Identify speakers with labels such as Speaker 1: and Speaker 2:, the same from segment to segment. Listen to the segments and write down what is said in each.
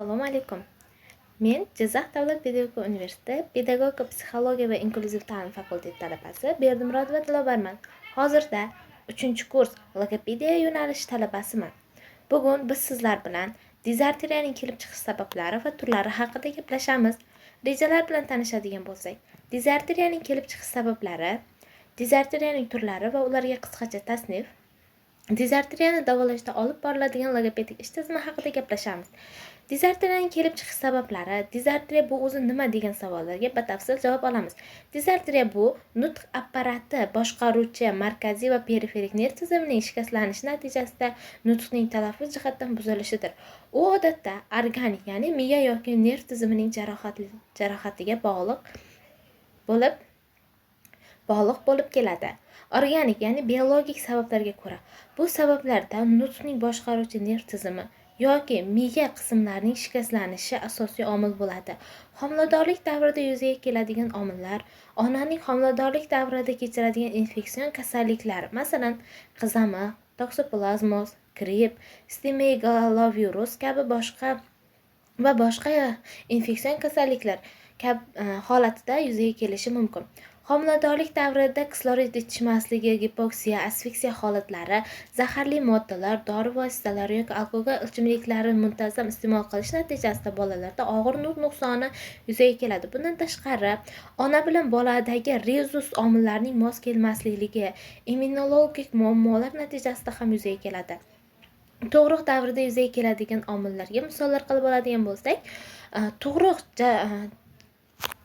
Speaker 1: Assalomu alaykum. Men Jizzax davlat pedagogika universiteti pedagogika psixologiya va inklyuziv ta'lim fakulteti talabasi Berdimurodova Dilobarman. Hozirda 3-kurs logopediya yo'nalishi talabasiman. Bugun biz sizlar bilan dizarteriyaning kelib chiqish sabablari va turlari haqida gaplashamiz. Rejalar bilan tanishadigan bo'lsak, dizarteriyaning kelib chiqish sabablari, dizarteriyaning turlari va ularga qisqacha tasnif, dizarteriyani davolashda olib boriladigan logopedik ish tizimi haqida gaplashamiz. Dizarteriyaning kelib chiqish sabablari, dizarteriya bu o'zi nima degan savollarga batafsil javob olamiz. Dizarteriya bu nutq apparati boshqaruvchi markaziy va periferik nerv tizimining shikastlanishi natijasida nutqning talaffuz jihatdan buzilishidir. U odatda organik, ya'ni miya yoki nerv tizimining jarohatiga bog'liq bo'lib keladi. Organik, ya'ni biologik sabablarga ko'ra, bu sabablarda nutqning boshqaruvchi nerv tizimi yoki miya qismlarining shikastlanishi asosiy omil bo'ladi. Homiladorlik davrida yuzaga keladigan omillar, onaning homiladorlik davrida kechiradigan infeksion kasalliklar, masalan, qizamiq, toksoplazmoz, gripp, stimegalovirus kabi boshqa infeksion kasalliklar holatida yuzaga kelishi mumkin. Homiladorlik davrida kislorod yetishmasligi, gipoksiya, asfiksiya holatlari, zaharli moddalar, dori vositalari yoki alkogol ichimliklari muntazam iste'mol qilish natijasida bolalarda og'ir nutq nuqsoni yuzaga keladi. Bundan tashqari, ona bilan boladagi rezus omillarining mos kelmasligi, immunologik muammolar natijasida ham yuzaga keladi. Tug'ruq davrida yuzaga keladigan omillarga misollar qilib oladigan bo'lsak,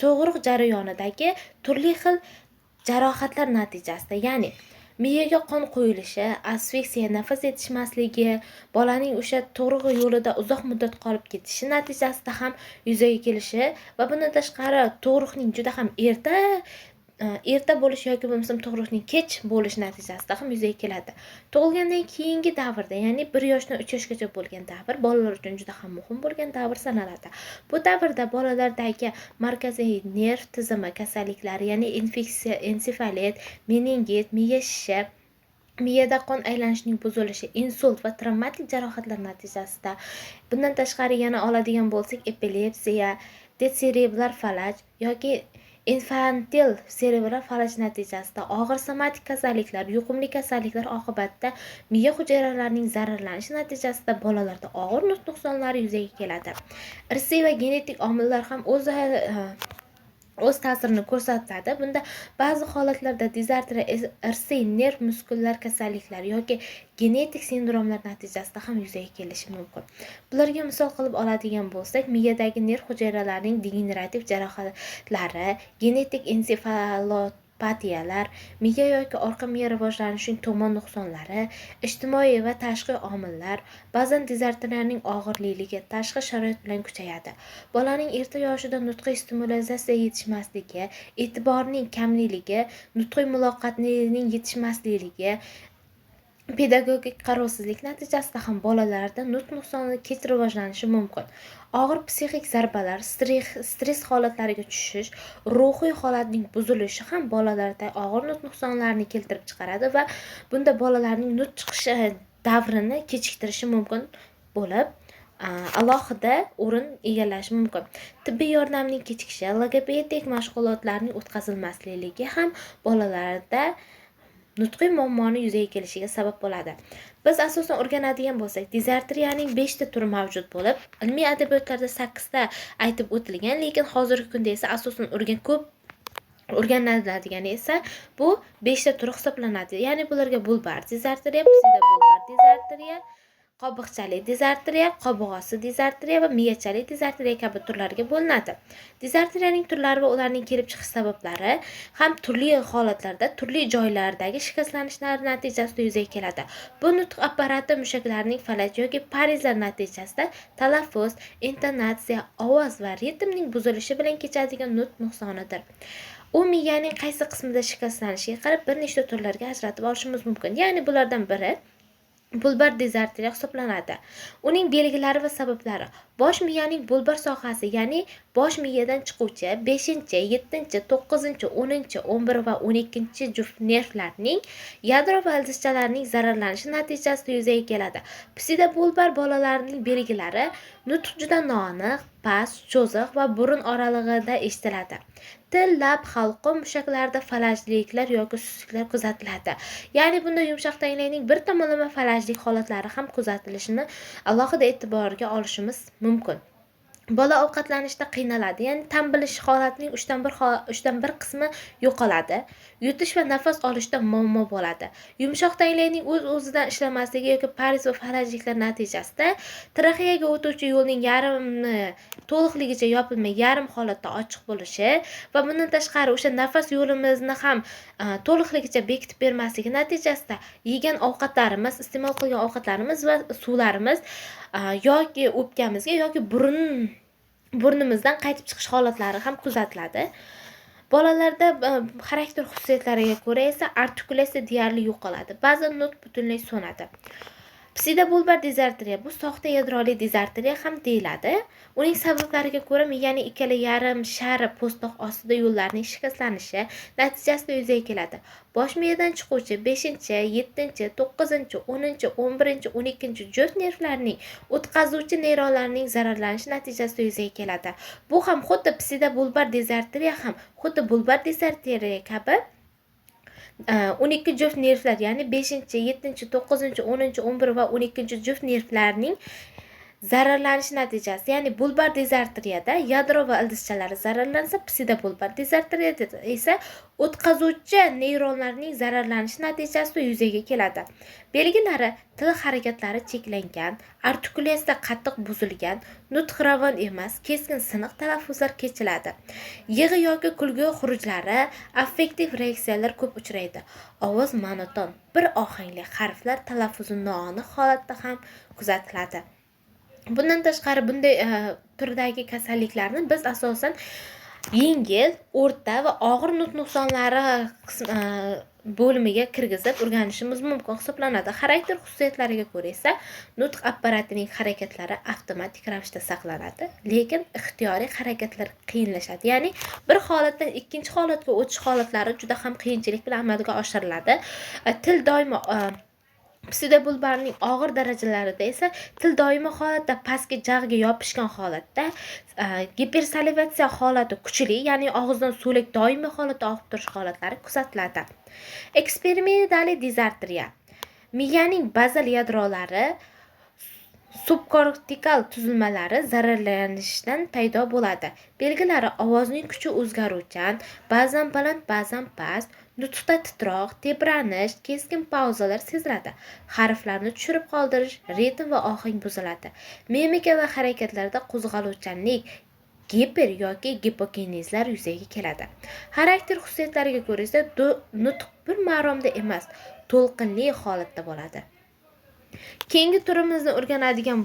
Speaker 1: tug'ruq jarayonidagi turli xil jarohatlar natijasida, ya'ni miyaga qon quyilishi, asfiksiya, nafas yetishmasligi, bolaning o'sha tug'ruq yo'lida uzoq muddat qolib ketishi natijasida ham yuzaga kelishi va bundan tashqari tug'ruqning juda ham erta bo'lishi yoki bo'lmasam tug'ruqning kech bo'lishi natijasida ham yuzaga keladi. Tug'ilgandan keyingi davrda, ya'ni 1 yoshdan 3 yoshgacha bo'lgan davr bolalar uchun juda ham muhim bo'lgan davr sanaladi. Bu davrda bolalardagi markaziy nerv tizimi kasalliklari, ya'ni infeksiya, ensefalit, meningit, miya shishi, miyada qon aylanishining buzilishi, insult va travmatik jarohatlar natijasida, bundan tashqari yana oladigan bo'lsak, epilepsiya, cerebral falaj yoki infantil cerebral falaj natijasida og'ir somatik kasalliklar, yuqumli kasalliklar oqibatida miya hujayralarining zararlanishi natijasida bolalarda og'ir nutq nuqsonlari yuzaga keladi. Irsiy va genetik omillar ham o'z ta'sirini ko'rsatadi. Bunda ba'zi holatlarda dizarteriya irsiy nerv muskullar kasalliklari yoki genetik sindromlar natijasida ham yuzaga kelishi mumkin. Bularga misol qilib oladigan bo'lsak, miyadagi nerv hujayralarining degenerativ jarohatlari, genetik ensefalopatiyalar, miya yoki orqa miya rivojlanishining tomon nuqsonlari, ijtimoiy va tashqi omillar, ba'zan dizarteriyaning og'irligi tashqi sharoit bilan kuchayadi. Bolaning erta yoshida nutqiy stimulyatsiya yetishmasligi, e'tiborning kamligi, nutqiy muloqotning yetishmasligi, pedagogik qarovsizlik natijasida ham bolalarda nutq nuqsoni kech rivojlanishi mumkin. Og'ir psixik zarbalar, stress holatlariga tushish, ruhiy holatning buzilishi ham bolalarda og'ir nutq nuqsonlarini keltirib chiqaradi va bunda bolalarning nutq chiqishi davrini kechiktirishi mumkin bo'lib, alohida o'rin egallashi mumkin. Tibbiy yordamning kechikishi, logopedik mashg'ulotlarning o'tkazilmasligi ham bolalarda nutqiy muammoni yuzaga kelishiga sabab bo'ladi. Biz asosan o'rganadigan bo'lsak, dizarteriyaning 5 ta turi mavjud bo'lib, ilmiy adabiyotlarda 8 ta aytib o'tilgan, lekin hozirgi kunda esa asosan o'rganiladigan esa bu 5 ta turi hisoblanadi. Ya'ni bularga bulbar dizarteriya, pseudobulbar dizarteriya, qobiqchali dizarteriya, qobig'osi dizarteriya va miyachali dizarteriya kabi turlarga bo'linadi. Dizarteriyaning turlari va ularning kelib chiqish sabablari ham turli holatlarda, turli joylardagi shikastlanishlar natijasida yuzaga keladi. Bu nutq apparati mushaklarining falaj yoki parizlar natijasida talaffuz, intonatsiya, ovoz va ritmning buzilishi bilan kechadigan nutq nuqsonidir. U miyaning qaysi qismida shikastlanishiga qarab bir nechta turlarga ajratib olishimiz mumkin. Ya'ni bulardan biri bulbar dizarteriya hisoblanadi. Uning belgilari va sabablari: bosh miyaning bulbar sohasi, ya'ni bosh miyadan chiquvchi 5-chi, 7-chi, 9-chi, 10-chi, 11 va 12-chi juft nervlarning yadro va ildizchalarining zararlanishi natijasida yuzaga keladi. Pseudobulbar bolalarning belgilari: Nutq juda noaniq, past, cho'ziq va burun oralig'ida eshitiladi. Til, lab, halqum mushaklarida falajliklar yoki susliklar kuzatiladi. Ya'ni bunda yumshoq tanglayning bir tomonlama falajlik holatlari ham kuzatilishini alohida e'tiborga olishimiz mumkin. Bola ovqatlanishda qiynaladi, ya'ni tam bilish holatining 1/3 qismi yo'qoladi. Yutish va nafas olishda muammo bo'ladi. Yumshoq tanglayning o'z-o'zidan ishlamasligi yoki paris va falajliklar natijasida traxeyaga o'tuvchi yo'lning yarmi to'liqligicha yopilmay, yarim holatda ochiq bo'lishi va bundan tashqari o'sha nafas yo'limizni ham to'liqligicha bekitib bermasligi natijasida yegan ovqatlarimiz, iste'mol qilgan ovqatlarimiz va suvlarimiz yoki o'pkamizga yoki burnimizdan qaytib chiqish holatlari ham kuzatiladi. Bolalarda xarakter xususiyatlariga ko'ra esa artikulatsiya deyarli yo'qoladi. Ba'zan nutq butunlay so'nadi. Pseudobulbar dizartriya bu soxta yadroli dizartriya ham deyiladi. Uning sabablariga ko'ra miyaning ikkala yarim shari po'stoq ostida yo'llarning shikastlanishi natijasida yuzaga keladi. Bosh miyadan chiquvchi 5-chi, 7-chi, 9-chi, 10-chi, 11-chi, 12-chi juft nervlarning o'tkazuvchi neyronlarning zararlanishi natijasida yuzaga keladi. Bu ham xuddi pseudobulbar dizartriya ham xuddi bulbar dizartriya kabi 12 juft nervlar, ya'ni 5-chi, 7-chi, 9-chi, 10-chi, 11 va 12-chi juft nervlarning zararlanishi natijasi, ya'ni bulbar dizartriyada yadro va ildizchalari zararlansa, pseudobulbar dizartriyada esa o'tkazuvchi neyronlarning zararlanishi natijasida yuzaga keladi. Belgilari: til harakatlari cheklangan, artikulatsiya qattiq buzilgan, nutq ravon emas, keskin siniq talaffuzlar kechiladi. Yig'i yoki kulgi xurujlari, affektiv reaksiyalar ko'p uchraydi. Ovoz monoton, bir ohangli, harflar talaffuzi noaniq holatda ham kuzatiladi. Bundan tashqari bunday turdagi kasalliklarni biz asosan yengil, o'rta va og'ir nutq nuqsonlari bo'limiga kirgizib o'rganishimiz mumkin hisoblanadi. Xarakter xususiyatlariga ko'ra esa nutq apparatining harakatlari avtomatik ravishda saqlanadi, lekin ixtiyoriy harakatlar qiyinlashadi. Ya'ni bir holatdan ikkinchi holatga o'tish holatlari juda ham qiyinchilik bilan amalga oshiriladi. Til doimo pseudobulbarning og'ir darajalarida esa til doimo holatda pastki jag'ga yopishgan holatda, gipersalivatsiya holati kuchli, ya'ni og'izdan so'lak doimiy holatda oqib turish holatlari kuzatiladi. Eksperimentali dizartriya. Miyaning bazal yadrolari, subkortikal tuzilmalari zararlanishdan paydo bo'ladi. Belgilari: ovozning kuchi o'zgaruvchan, ba'zan baland, ba'zan past, nutqda titroq, tebranish, keskin pauzalar seziladi. Harflarni tushirib qoldirish, ritm va ohang buziladi. Mimika va harakatlarda qo'zg'aluvchanlik, giper yoki gipokinezlar yuzaga keladi. Xarakter xususiyatlariga ko'ra esa nutq bir maromda emas, to'lqinli holatda bo'ladi. Keyingi turimizni o'rganadigan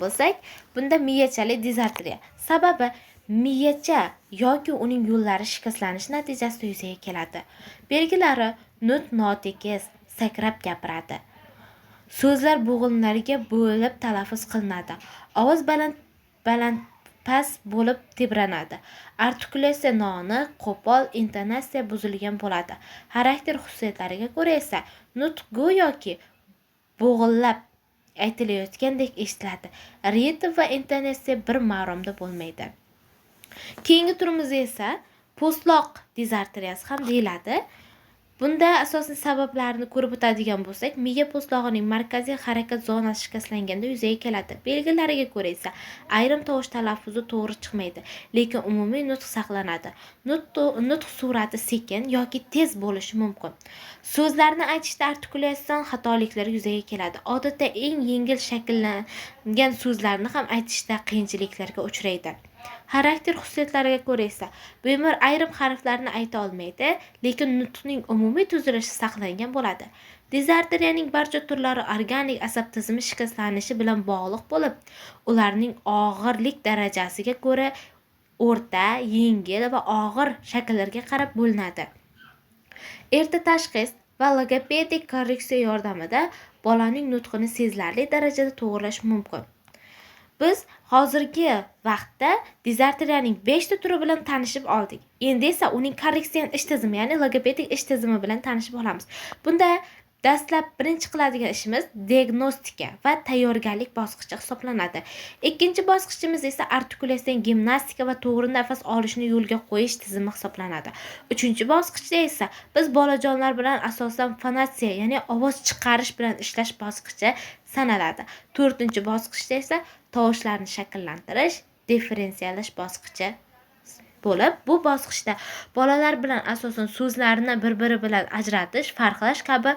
Speaker 1: bo'lsak, bunda miyachali dizartriya. Sababi miyacha yoki uning yo'llari shikastlanishi natijasida yuzaga keladi. Belgilari: nutq notekis, sakrab gapiradi. So'zlar bo'g'inlarga bo'lib talaffuz qilinadi. Ovoz baland past bo'lib tebranadi. Artikulatsiya noaniq, qo'pol, intonatsiya buzilgan bo'ladi. Xarakter xususiyatlariga ko'ra esa nutq go'yoki bo'g'inlab aytilayotgandek eshitiladi. Ritm va intonatsiya bir maromda bo'lmaydi. Keyingi turimiz esa po'stloq dizartriyasi ham deyiladi. Bunda asosiy sabablarini ko'rib o'tadigan bo'lsak, miya po'stlog'ining markaziy harakat zonasi shikastlanganda yuzaga keladi. Belgilariga ko'ra esa ayrim tovush talaffuzi to'g'ri chiqmaydi, lekin umumiy nutq saqlanadi. Nutq surati sekin yoki tez bo'lishi mumkin. So'zlarni aytishda artikulatsiya xatoliklar yuzaga keladi. Odatda eng yengil shakllangan so'zlarni ham aytishda qiyinchiliklarga uchraydi. Xarakter xususiyatlariga ko'ra esa bemor ayrim harflarni ayta olmaydi, lekin nutqning umumiy tuzilishi saqlangan bo'ladi. Dizartriyaning barcha turlari organik asab tizimi shikastlanishi bilan bog'liq bo'lib, ularning og'irlik darajasiga ko'ra o'rta, yengil va og'ir shakllarga qarab bo'linadi. Erta tashxis va logopedik korreksiya yordamida bolaning nutqini sezilarli darajada to'g'rilash mumkin. Biz hozirgi vaqtda dizartriyaning 5 ta turi bilan tanishib oldik. Endi esa uning korreksion ish tizimi, ya'ni logopedik ish tizimi bilan tanishib olamiz. Bunda Dastlab birinchi qiladigan ishimiz diagnostika va tayyorgarlik bosqichi hisoblanadi. Ikkinchi bosqichimiz esa artikulyatsiya gimnastika va to'g'ri nafas olishni yo'lga qo'yish tizimi hisoblanadi. Uchinchi bosqichda esa biz bolajonlar bilan asosan fonatsiya, ya'ni ovoz chiqarish bilan ishlash bosqichi sanaladi. To'rtinchi bosqichda esa tovushlarni shakllantirish, differensiyallash bosqichi bo'lib, bu bosqichda bolalar bilan asosan so'zlarni bir-biri bilan ajratish, farqlash kabi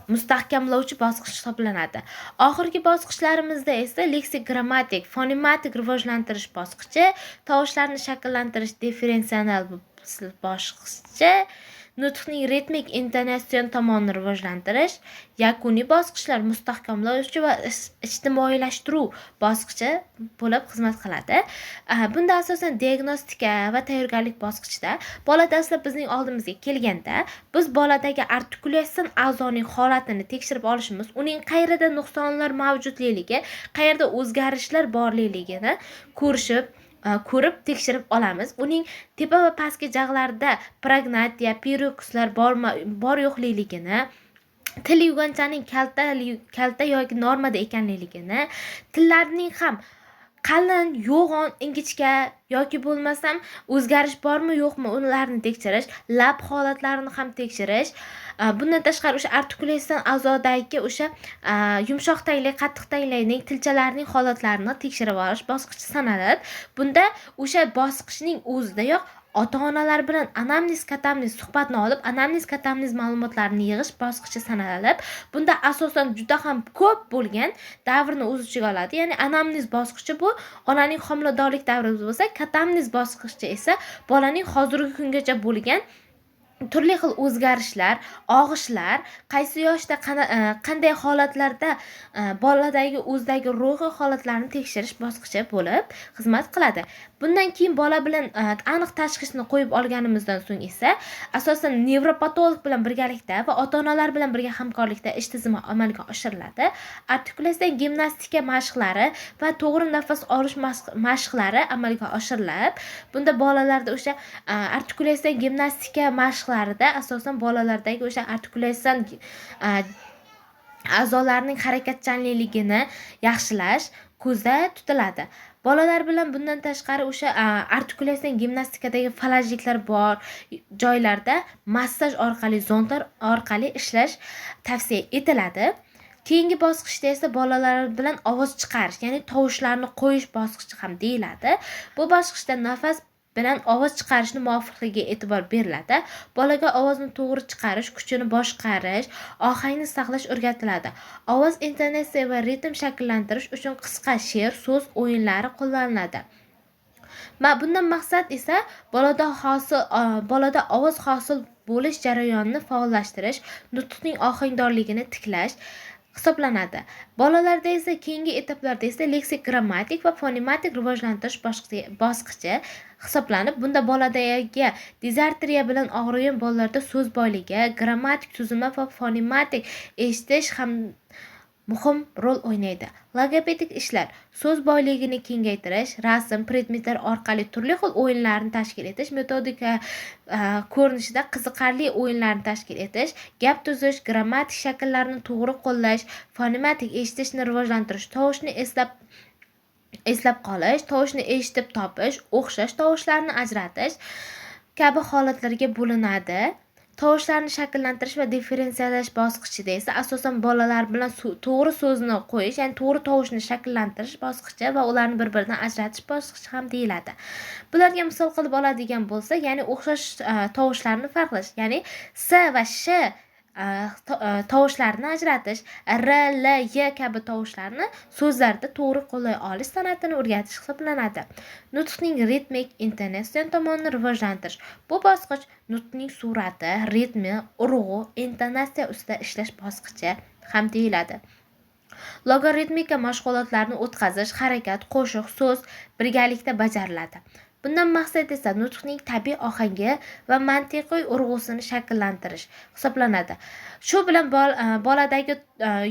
Speaker 1: mustahkamlovchi bosqich hisoblanadi. Oxirgi bosqichlarimizda esa leksik, grammatik, fonematik rivojlantirish bosqichi, tovushlarni shakllantirish differensial bosqichi, nutqning ritmik intonatsion tomonini rivojlantirish, yakuniy bosqichlar mustahkamlovchi va ijtimoiylashtirish bosqichi bo'lib xizmat qiladi. Bunda asosan diagnostika va tayyorgarlik bosqichida bola dastlab bizning oldimizga kelganda biz boladagi artikulyatsiya a'zoning holatini tekshirib olishimiz, uning qayerda nuqsonlar mavjudligi, qayerda o'zgarishlar borligini ko'rib tekshirib olamiz. Uning tepa va pastki jag'larida prognatiya, perokslar bor yo'qligini, til yuganchaning kalta yoki normada ekanligini, tillarning ham qalin, yo'g'on, ingichka yoki bo'lmasam o'zgarish bormi yo'qmi ularni tekshirish, lab holatlarini ham tekshirish. Bundan tashqari o'sha artikulyatsiya a'zodagi o'sha yumshoq tanglay, qattiq tanglayning tilchalarining holatlarini tekshirib olish bosqichi sanaladi. Bunda o'sha bosqichning o'zidayoq ota-onalar bilan anamnez, katamnez suhbatni olib, anamnez, katamnez ma'lumotlarini yig'ish bosqichi sanaladi. Bunda asosan juda ham ko'p bo'lgan davrni o'z ichiga oladi. Ya'ni anamnez bosqichi bu onaning homiladorlik davri bo'lsa, katamnez bosqichi esa bolaning hozirgi kungacha bo'lgan turli xil o'zgarishlar, og'ishlar, qaysi yoshda qanday holatlarda boladagi o'zidagi ruhiy holatlarni tekshirish bosqichi bo'lib xizmat qiladi. Bundan keyin bola bilan aniq tashxisni qo'yib olganimizdan so'ng esa asosan nevropatolog bilan birgalikda va ota-onalar bilan birga hamkorlikda ish tizimi amalga oshiriladi. Artikulyatsiya gimnastika mashqlari va to'g'ri nafas olish mashqlari amalga oshiriladi. Bunda bolalarda o'sha artikulyatsiya gimnastika mashqlarida asosan bolalardagi o'sha artikulyatsiya a'zolarining harakatchanligini yaxshilash ko'zda tutiladi. Bolalar bilan bundan tashqari o'sha artikulyatsiya gimnastikadagi falajliklar bor joylarda massaj orqali, zontlar orqali ishlash tavsiya etiladi. Keyingi bosqichda esa bolalar bilan ovoz chiqarish, ya'ni tovushlarni qo'yish bosqichi ham deyiladi. Bu bosqichda nafas bilan ovoz chiqarishni muvofiqligiga e'tibor beriladi. Bolaga ovozni to'g'ri chiqarish, kuchini boshqarish, ohangni saqlash o'rgatiladi. Ovoz intonatsiya va ritm shakllantirish uchun qisqa she'r, so'z o'yinlari qo'llaniladi. Bundan maqsad esa bolada ovoz hosil bo'lish jarayonini faollashtirish, nutqning ohangdorligini tiklash hisoblanadi. Bolalarda esa keyingi etaplarda esa leksik, grammatik va fonematik rivojlantirish bosqichi hisoblanib, bunda boladagi dizartriya bilan og'rigan bolalarda so'z boyligi, grammatik tuzilma va fonematik eshitish ham muhim rol o'ynaydi. Logopedik ishlar so'z boyligini kengaytirish, rasm, predmetlar orqali turli xil o'yinlarni tashkil etish, metodika ko'rinishida qiziqarli o'yinlarni tashkil etish, gap tuzish, grammatik shakllarni to'g'ri qo'llash, fonematik eshitishni rivojlantirish, tovushni eslab qolish, tovushni eshitib topish, o'xshash tovushlarni ajratish kabi holatlarga bo'linadi. Tovushlarni shakllantirish va differensiyallash bosqichida esa asosan bolalar bilan to'g'ri so'zni qo'yish, ya'ni to'g'ri tovushni shakllantirish bosqichi va ularni bir-biridan ajratish bosqichi ham deyiladi. Bularga misol qilib oladigan bo'lsak, ya'ni o'xshash tovushlarni farqlash, ya'ni s va sh tovushlarini ajratish, r, l, y kabi tovushlarni so'zlarda to'g'ri qo'llay olish san'atini o'rgatish hisoblanadi. Nutqning ritmik, intonatsion tomonini rivojlantirish. Bu bosqich nutqning surati, ritmi, urg'u, intonatsiya ustida ishlash bosqichi ham deyiladi. Logaritmika mashg'ulotlarini o'tkazish, harakat, qo'shiq, so'z birgalikda bajariladi. Bundan maqsad esa nutqning tabiiy ohangi va mantiqiy urg'usini shakllantirish hisoblanadi. Shu bilan boladagi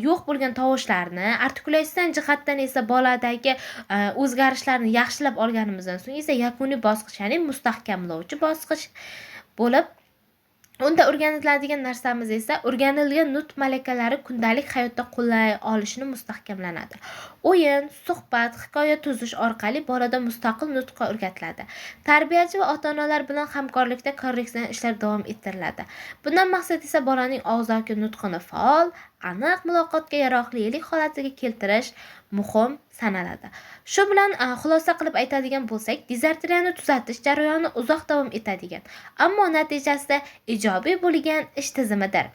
Speaker 1: yo'q bo'lgan tovushlarni, artikulyatsiya jihatdan esa boladagi o'zgarishlarni yaxshilab olganimizdan so'ng esa yakuniy bosqich, ya'ni mustahkamlovchi bosqich bo'lib Unda o'rganiladigan narsamiz esa o'rganilgan nutq malakalari kundalik hayotda qo'llay olishini mustahkamlanadi. O'yin, suhbat, hikoya tuzish orqali bolada mustaqil nutqqa o'rgatiladi. Tarbiyachi va ota-onalar bilan hamkorlikda korreksion ishlar davom ettiriladi. Bundan maqsad esa bolaning og'zaki nutqini faol, aniq muloqotga yaroqlilik holatiga keltirish muhim sanaladi. Shu bilan xulosa qilib aytadigan bo'lsak, dizartriyani tuzatish jarayoni uzoq davom etadigan, ammo natijasida ijobiy bo'lgan ish tizimidir.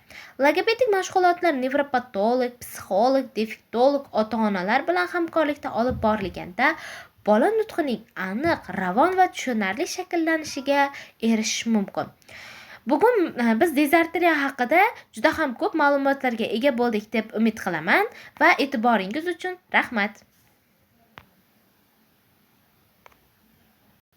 Speaker 1: Logopedik mashg'ulotlar nevropatolog, psixolog, defektolog, ota-onalar bilan hamkorlikda olib borilganda bola nutqining aniq, ravon va tushunarli shakllanishiga erishish mumkin. Bugun biz dizartriya haqida juda ham ko'p ma'lumotlarga ega bo'ldik deb umid qilaman va e'tiboringiz uchun rahmat.